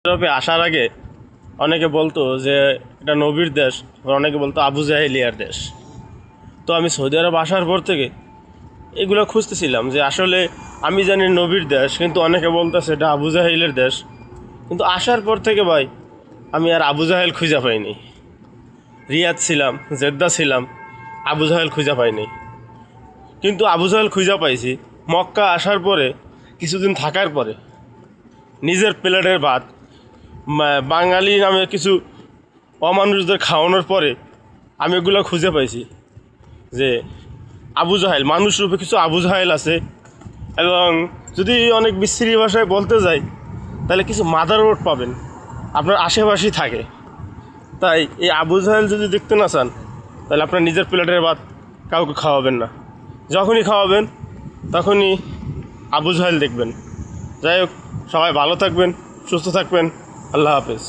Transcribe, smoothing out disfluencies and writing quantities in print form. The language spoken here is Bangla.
ইউরোপে আসার আগে অনেকে বলতো যে এটা নবীর দেশ, আবার অনেকে বলতো আবু জাহেলিয়ার দেশ। তো আমি সৌদি আরব আসার পর থেকে এগুলো খুঁজতেছিলাম যে আসলে আমি জানি নবীর দেশ, কিন্তু অনেকে বলতেছে এটা আবু জাহেলের দেশ। কিন্তু আসার পর থেকে ভাই আমি আর আবু জাহেল খুঁজে পাইনি। রিয়াদ ছিলাম, জেদ্দা ছিলাম, আবু জাহেল খুঁজে পাইনি। কিন্তু আবু জাহেল খুঁজে পাইছি মক্কা আসার পরে, কিছুদিন থাকার পরে। নিজের প্লেটের ভাত বাঙালি নামে কিছু অমানুষদের খাওয়ানোর পরে আমি এগুলো খুঁজে পাইছি যে আবু জাহেল, মানুষ রূপে কিছু আবু জাহেল আছে। এবং যদি অনেক বিশ্রী ভাষায় বলতে যাই তাহলে কিছু মাদার রোড পাবেন আপনার আশেপাশেই থাকে। তাই এই আবু জাহেল যদি দেখতে না চান তাহলে আপনার নিজের প্লেটের ভাত কাউকে খাওয়াবেন না। যখনই খাওয়াবেন তখনই আবু জাহেল দেখবেন। যাই হোক, সবাই ভালো থাকবেন, সুস্থ থাকবেন। আল্লাহ হাফেজ।